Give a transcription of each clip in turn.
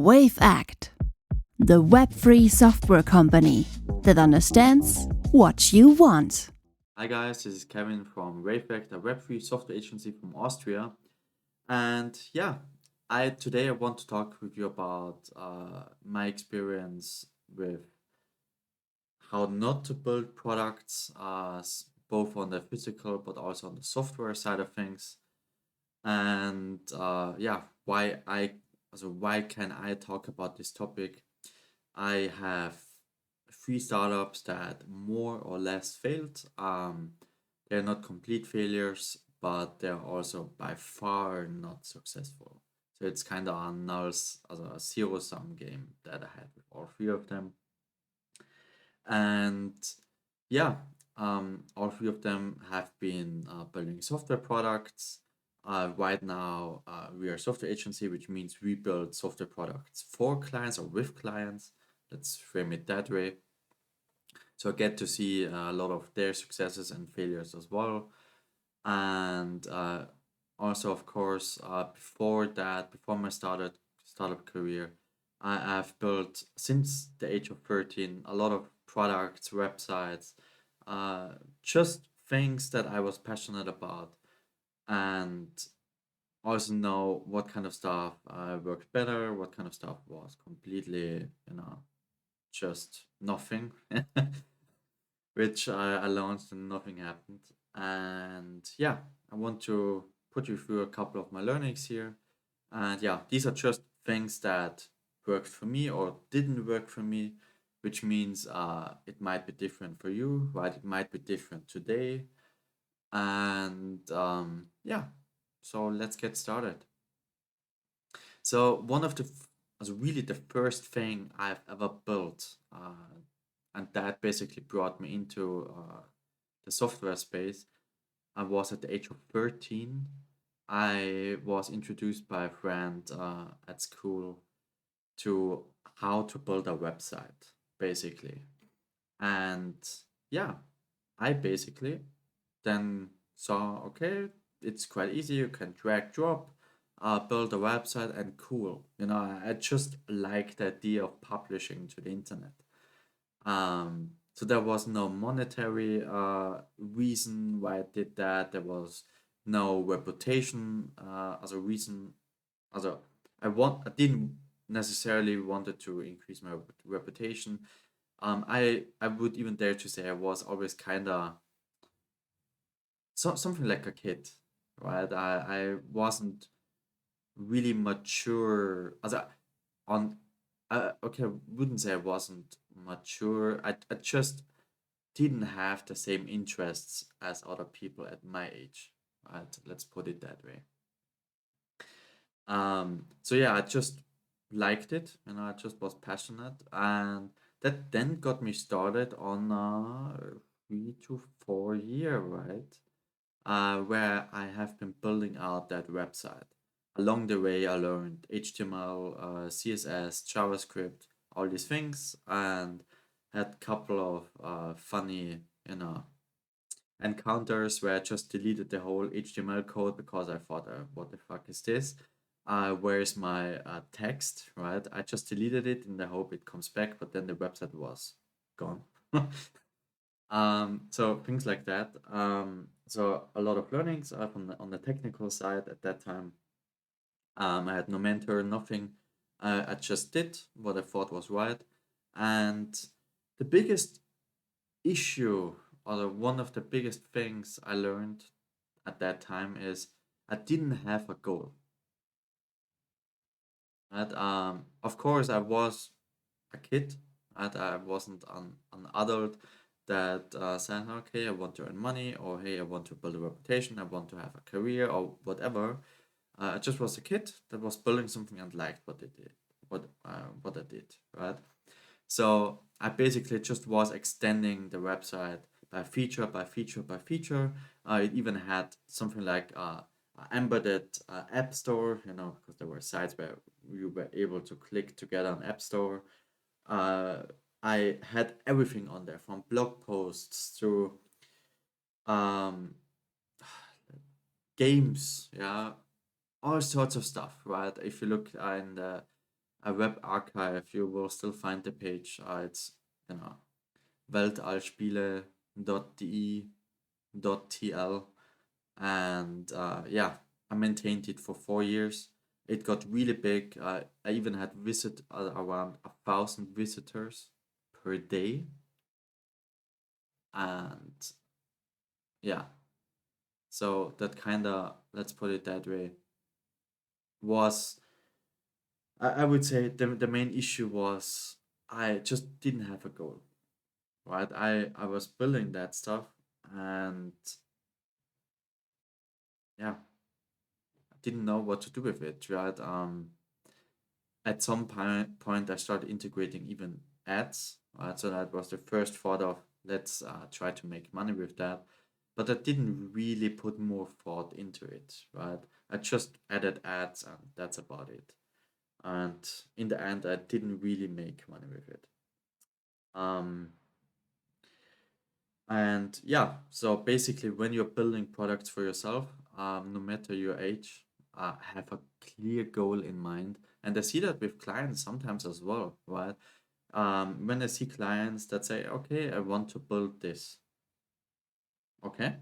Wavect, the web-free software company that understands what you want. Hi guys, this is Kevin from Wavect, a web-free software agency from Austria. And yeah, today I want to talk with you about my experience with how not to build products, both on the physical but also on the software side of things. And yeah, why can I talk about this topic? I have three startups that more or less failed. They're not complete failures, but they're also by far not successful. So it's kind of a a zero-sum game that I had with all three of them. And yeah, all three of them have been building software products. Right now, we are a software agency, which means we build software products for clients or with clients. Let's frame it that way. So I get to see a lot of their successes and failures as well. And also, of course, before my startup career, have built since the age of 13 a lot of products, websites, just things that I was passionate about, and also know what kind of stuff worked better, what kind of stuff was completely, just nothing, which I launched and nothing happened. And yeah, I want to put you through a couple of my learnings here. And yeah, these are just things that worked for me or didn't work for me, which means it might be different for you, right? It might be different today. And yeah, so let's get started. So one of the was really the first thing I've ever built, and that basically brought me into the software space. I was at the age of 13. I was introduced by a friend at school to how to build a website, basically. And yeah, I basically then saw, okay, it's quite easy. You can drag, drop, build a website, and cool. I just like the idea of publishing to the internet. So there was no monetary reason why I did that. There was no reputation as a reason. As a, I didn't necessarily wanted to increase my reputation. I would even dare to say I was always kind of something like a kid, right? I wasn't really mature as a on okay, I wouldn't say I wasn't mature. I just didn't have the same interests as other people at my age, right? Let's put it that way. So yeah, I just liked it, I just was passionate, and that then got me started on 3 to 4 year, right? Where I have been building out that website. Along the way, I learned HTML, CSS, JavaScript, all these things, and had a couple of funny, encounters where I just deleted the whole HTML code because I thought, what the fuck is this? Where's my text, right? I just deleted it in the hope it comes back, but then the website was gone. So things like that. So a lot of learnings on the technical side at that time. I had no mentor, nothing. I just did what I thought was right. And the biggest issue, or one of the biggest things I learned at that time is I didn't have a goal. Right? Of course, I was a kid. Right? I wasn't an adult that said, okay, I want to earn money, or hey, I want to build a reputation, I want to have a career, or whatever. I just was a kid that was building something and liked what they did, what I did, right? So I basically just was extending the website by feature by feature by feature. It even had something like embedded app store, because there were sites where you were able to click together on App Store. Uh, I had everything on there from blog posts to um, games, yeah, all sorts of stuff, right? If you look in the a web archive, you will still find the page. It's weltallspiele.de.tl, and I maintained it for 4 years. It got really big. I even had around 1,000 visitors per day, and yeah, so that kind of, let's put it that way, was, I would say the main issue was I just didn't have a goal, right? I was building that stuff, and yeah, I didn't know what to do with it, right? At some point I started integrating even ads, right? So that was the first thought of, let's try to make money with that. But I didn't really put more thought into it, right? I just added ads and that's about it. And in the end, I didn't really make money with it. Um, and yeah, so basically, when you're building products for yourself, no matter your age, have a clear goal in mind. And I see that with clients sometimes as well, right? When I see clients that say, okay, I want to build this. Okay,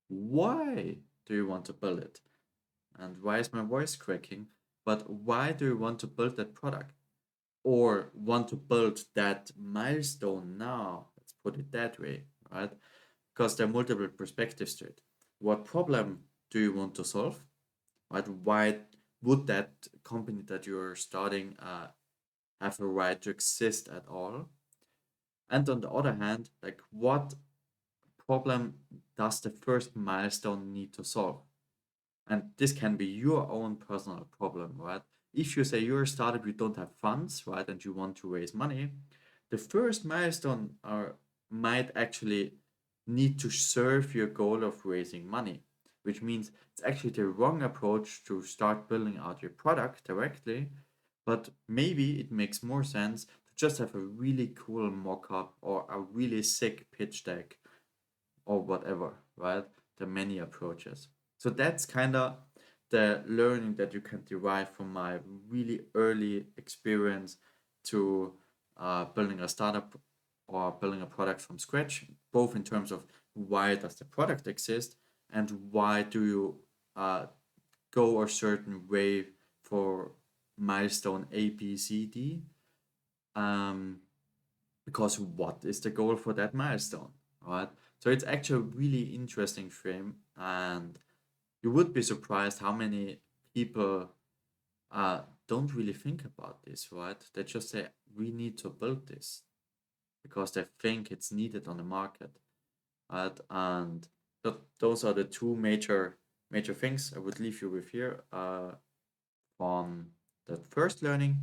why do you want to build it? And why is my voice cracking? But why do you want to build that product? Or want to build that milestone now? Let's put it that way, right? Because there are multiple perspectives to it. What problem do you want to solve? Right? Why would that company that you're starting have a right to exist at all? And on the other hand, like, what problem does the first milestone need to solve? And this can be your own personal problem, right? If you say you're a startup, you don't have funds, right, and you want to raise money, the first milestone might actually need to serve your goal of raising money, which means it's actually the wrong approach to start building out your product directly. But maybe it makes more sense to just have a really cool mock-up or a really sick pitch deck or whatever, right? There are many approaches. So that's kind of the learning that you can derive from my really early experience to building a startup or building a product from scratch, both in terms of why does the product exist and why do you go a certain way for milestone A, B, C, D. Um, because what is the goal for that milestone, right? So it's actually a really interesting frame, and you would be surprised how many people don't really think about this, right? They just say we need to build this because they think it's needed on the market, right? And those are the two major things I would leave you with here from the first learning.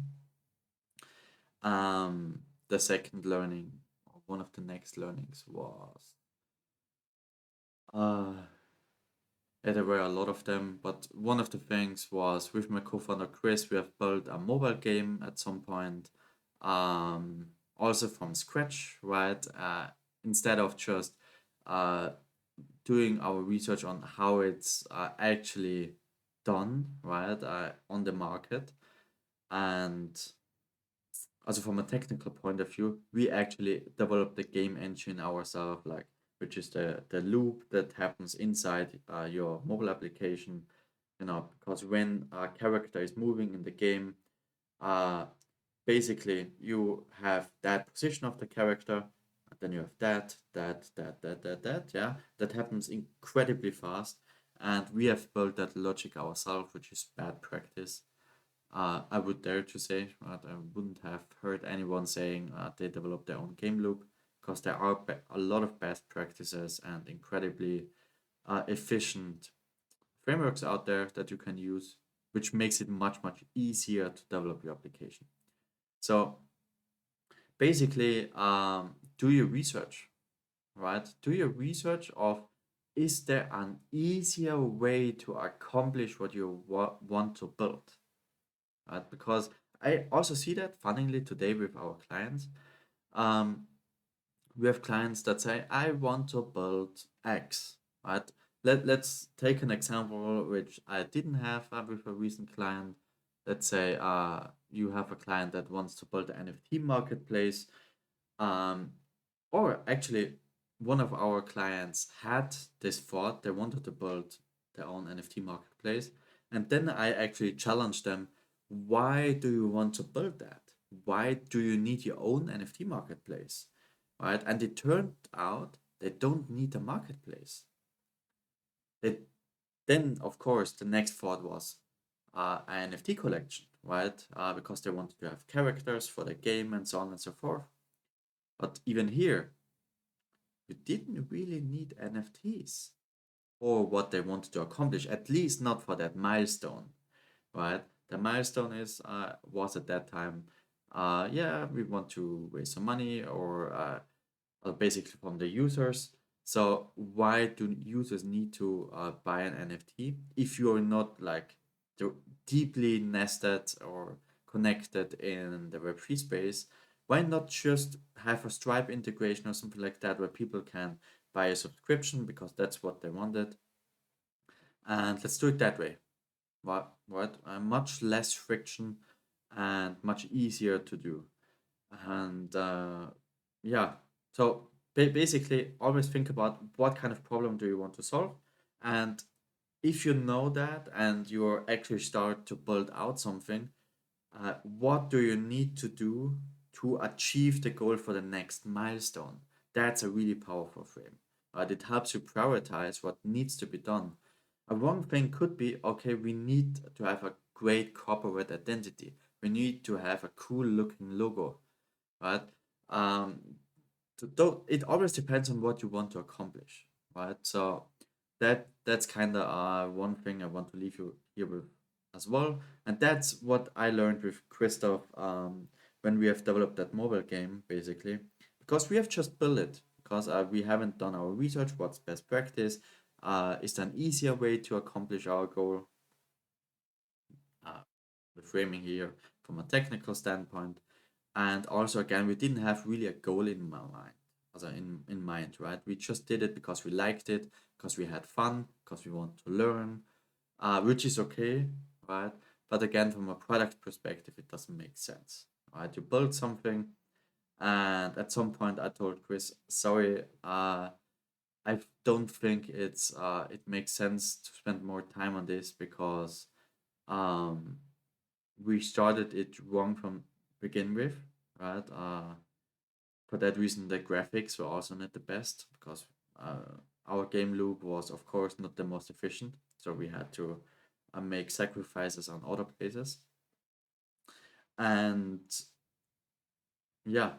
The second learning, or one of the next learnings, was uh, yeah, there were a lot of them, but one of the things was with my co-founder Chris, we have built a mobile game at some point, also from scratch, right? Instead of just uh, doing our research on how it's actually done, right, on the market. And also from a technical point of view, we actually developed the game engine ourselves, like, which is the loop that happens inside your mobile application. Because when a character is moving in the game, uh, basically you have that position of the character, then you have that, yeah, that happens incredibly fast. And we have built that logic ourselves, which is bad practice. I would dare to say, right, I wouldn't have heard anyone saying they develop their own game loop, because there are a lot of best practices and incredibly efficient frameworks out there that you can use, which makes it much easier to develop your application. So basically, do your research, right? Do your research of, is there an easier way to accomplish what you want to build? Right? Because I also see that, funnily, today with our clients. Um, we have clients that say, I want to build X, right? Let's take an example which I didn't have with a recent client let's say you have a client that wants to build an NFT marketplace, um, or actually one of our clients had this thought they wanted to build their own NFT marketplace, and then I actually challenged them, why do you want to build that? Why do you need your own NFT marketplace? Right? And it turned out they don't need a marketplace. They then, of course, the next thought was an NFT collection, right? Because they wanted to have characters for the game and so on and so forth. But even here, you didn't really need NFTs for what they wanted to accomplish, at least not for that milestone, right? The milestone is was at that time, yeah, we want to raise some money or basically from the users. So why do users need to buy an NFT if you're not like the deeply nested or connected in the Web3 space? Why not just have a Stripe integration or something like that where people can buy a subscription because that's what they wanted? And let's do it that way. What? Much less friction and much easier to do. And yeah, so basically, always think about what kind of problem do you want to solve. And if you know that and you actually start to build out something, what do you need to do to achieve the goal for the next milestone? That's a really powerful frame. It helps you prioritize what needs to be done. One thing could be, okay, we need to have a great corporate identity. We need to have a cool looking logo, right? Um, it always depends on what you want to accomplish, right? So that's kind of one thing I want to leave you here with as well, and that's what I learned with Christoph when we have developed that mobile game, basically, because we have just built it because we haven't done our research. What's best practice? Is there an easier way to accomplish our goal? Uh, the framing here from a technical standpoint. And also, again, we didn't have really a goal in my mind, also in mind, right? We just did it because we liked it, because we had fun, because we want to learn, which is okay, right? But again, from a product perspective, it doesn't make sense, right? You build something, and at some point, I told Chris, sorry, I don't think it makes sense to spend more time on this because um, we started it wrong from begin with, right? For that reason, the graphics were also not the best because our game loop was, of course, not the most efficient. So we had to make sacrifices on other places. And yeah,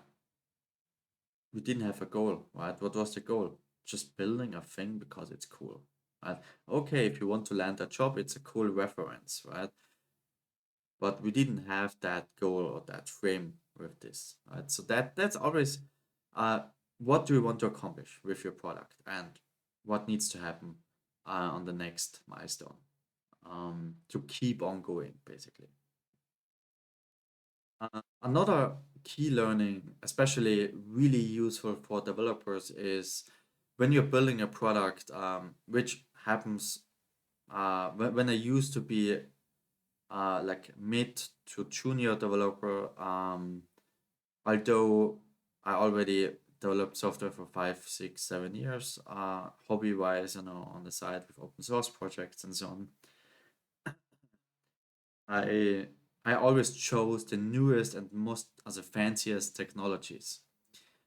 we didn't have a goal, right? What was the goal? Just building a thing because it's cool, right? Okay, if you want to land a job, it's a cool reference, right? But we didn't have that goal or that frame with this, right? So that's always uh, what do you want to accomplish with your product and what needs to happen on the next milestone to keep on going, basically. Another key learning, especially really useful for developers, is when you're building a product, which happens when I used to be like mid to junior developer. Although I already developed software for 5, 6, 7 years, hobby wise, on the side with open source projects and so on. I I always chose the newest and most as the fanciest technologies,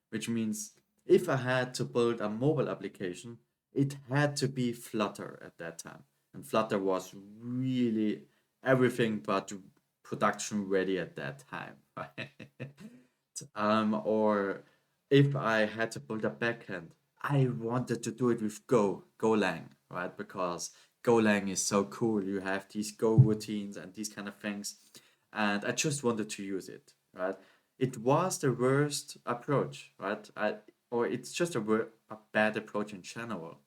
which means if I had to build a mobile application, it had to be Flutter at that time. And Flutter was really everything but production ready at that time. Or if I had to build a backend, I wanted to do it with Golang, right? Because Golang is so cool. You have these Go routines and these kind of things. And I just wanted to use it, right? It was the worst approach, right? Or it's just a bad approach in general.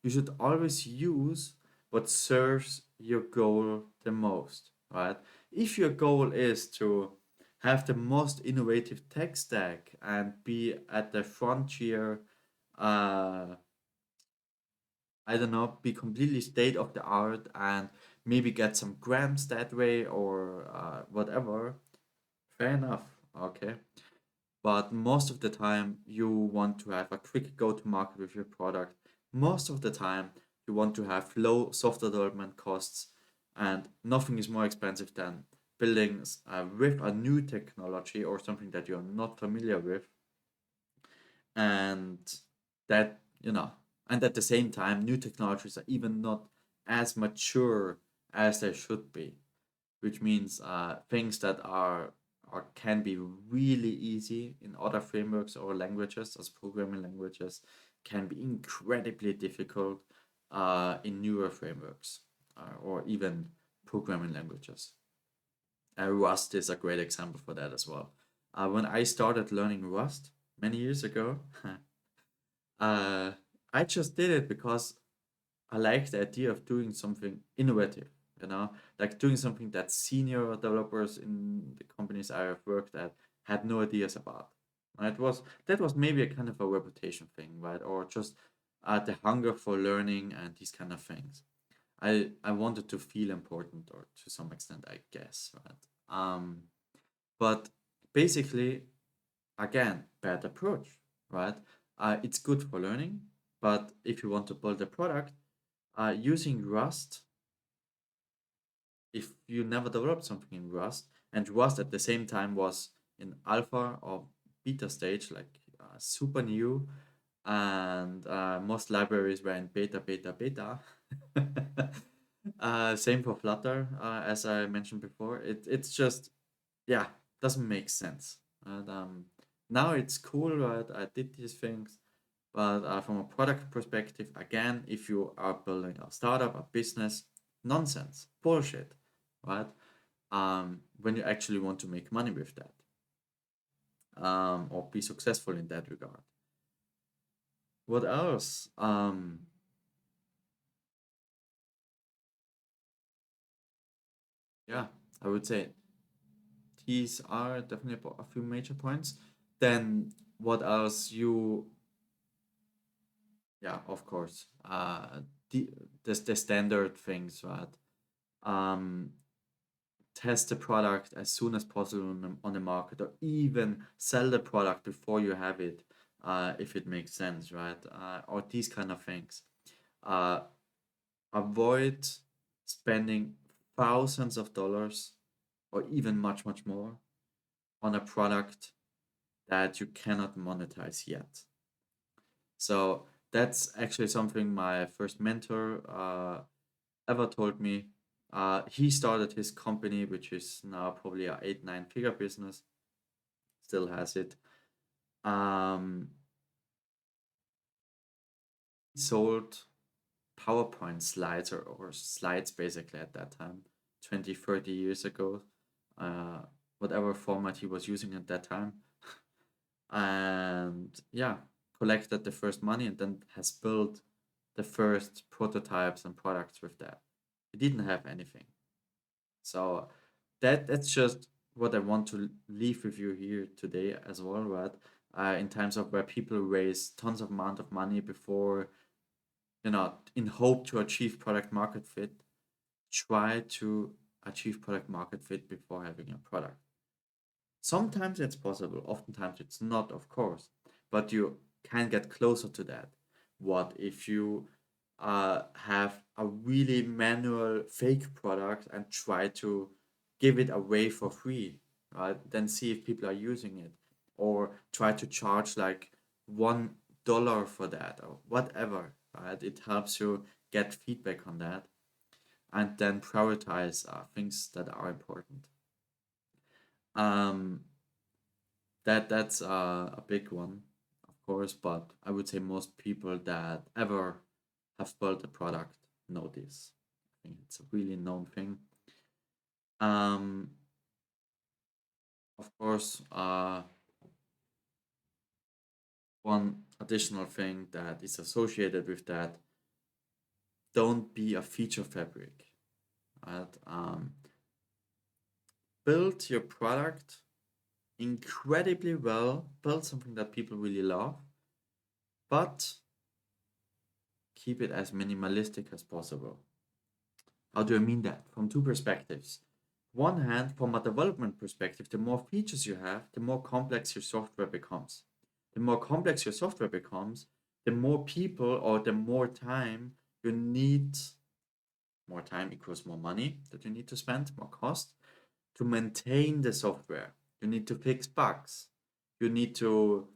You should always use what serves your goal the most, right? If your goal is to have the most innovative tech stack and be at the frontier, uh, I don't know, be completely state of the art and maybe get some grams that way or whatever, fair enough. Okay. But most of the time, you want to have a quick go to market with your product. Most of the time, you want to have low software development costs, and nothing is more expensive than building with a new technology or something that you're not familiar with, and that, and at the same time, new technologies are even not as mature as they should be, which means things that are or can be really easy in other frameworks or languages as programming languages can be incredibly difficult in newer frameworks or even programming languages. Rust is a great example for that as well. When I started learning Rust many years ago, uh, I just did it because I like the idea of doing something innovative, like doing something that senior developers in the companies I have worked at had no ideas about. Right? That was maybe a kind of a reputation thing, right? Or just the hunger for learning and these kind of things. I wanted to feel important, or to some extent, I guess, right? But basically, again, bad approach, right? It's good for learning, but if you want to build a product, using Rust, if you never developed something in Rust, and Rust at the same time was in alpha or beta stage, like super new, and most libraries were in beta. Same for Flutter, as I mentioned before. It's just, yeah, doesn't make sense. And now it's cool, right? I did these things, but from a product perspective, again, if you are building a startup, a business, nonsense, bullshit, right? When you actually want to make money with that, or be successful in that regard. What else? Yeah, I would say these are definitely a few major points. Then what else? Yeah, of course. The the standard things, right? Um, Test the product as soon as possible on the market, or even sell the product before you have it, if it makes sense, right? Or these kind of things. Uh, Avoid spending thousands of dollars or even much more on a product that you cannot monetize yet. So that's actually something my first mentor ever told me. He started his company, which is now probably a 8-9 figure business, still has it. Um, Sold PowerPoint slides, or slides basically at that time, 20, 30 years ago, uh, whatever format he was using at that time. And yeah, collected the first money and then has built the first prototypes and products with that. He didn't have anything. So that's just what I want to leave with you here today as well, right? In terms of where people raise tons of amount of money before, in hope to achieve product market fit, try to achieve product market fit before having a product. Sometimes it's possible, oftentimes it's not, of course, but you can get closer to that. What if you have a really manual fake product and try to give it away for free, right? Then see if people are using it, or try to charge like $1 for that or whatever, right? It helps you get feedback on that, and then prioritize things that are important. Um, that's a big one, of course, but I would say most people that ever have built a product know this. I think it's a really known thing. Um, of course, one additional thing that is associated with that: don't be a feature fabric. Right? Build your product incredibly well. Build something that people really love, but keep it as minimalistic as possible. How do I mean that? From two perspectives. One hand, from a development perspective, the more features you have, the more complex your software becomes. The more complex your software becomes, the more people or the more time you need. More time equals more money that you need to spend, more cost to maintain the software. You need to fix bugs. You need to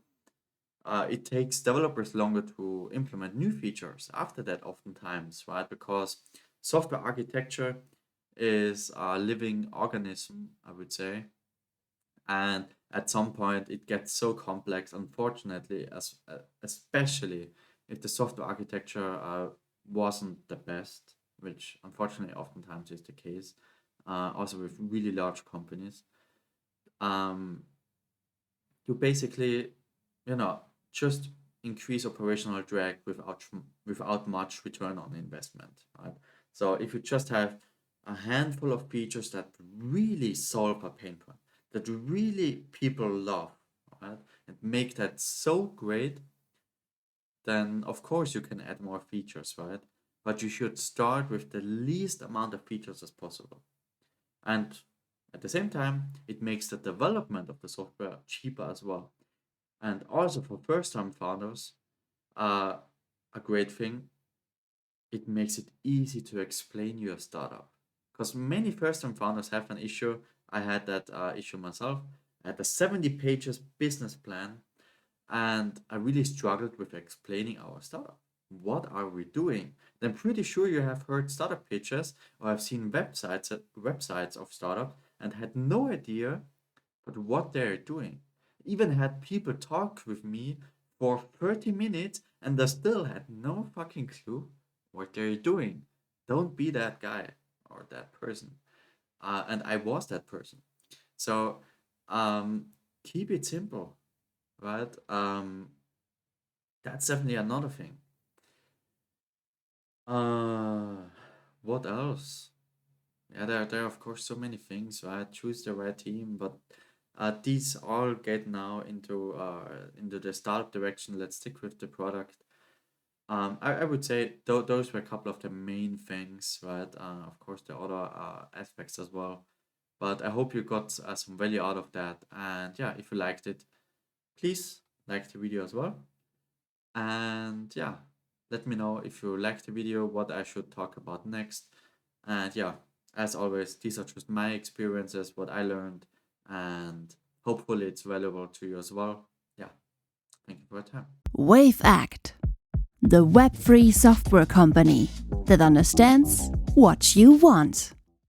it takes developers longer to implement new features after that, oftentimes, right? Because software architecture is a living organism, I would say. And at some point, it gets so complex, unfortunately, especially if the software architecture wasn't the best, which unfortunately oftentimes is the case, also with really large companies. Um, to basically, you know, just increase operational drag without much return on investment, right? So if you just have a handful of features that really solve a pain point, that really people love, right, and make that so great, then of course you can add more features, right? But you should start with the least amount of features as possible. And at the same time, it makes the development of the software cheaper as well. And also for first-time founders, uh, a great thing, it makes it easy to explain your startup. Because many first-time founders have an issue. I had that issue myself. I had a 70 pages business plan, and I really struggled with explaining our startup. What are we doing? I'm pretty sure you have heard startup pitches or have seen websites of startups and had no idea but what they're doing. Even had people talk with me for 30 minutes and they still had no fucking clue what they're doing. Don't be that guy or that person. And I was that person. So um, keep it simple, right? That's definitely another thing. Uh, what else? Yeah, there are of course so many things, right? Choose the right team, but these all get now into the startup direction. Let's stick with the product. I would say those were a couple of the main things, right? Of course, the other aspects as well. But I hope you got some value out of that. And yeah, if you liked it, please like the video as well. And yeah, let me know if you liked the video, what I should talk about next. And yeah, as always, these are just my experiences, what I learned, and hopefully it's valuable to you as well. Yeah, thank you for your time. Wavect, the web-free software company that understands what you want.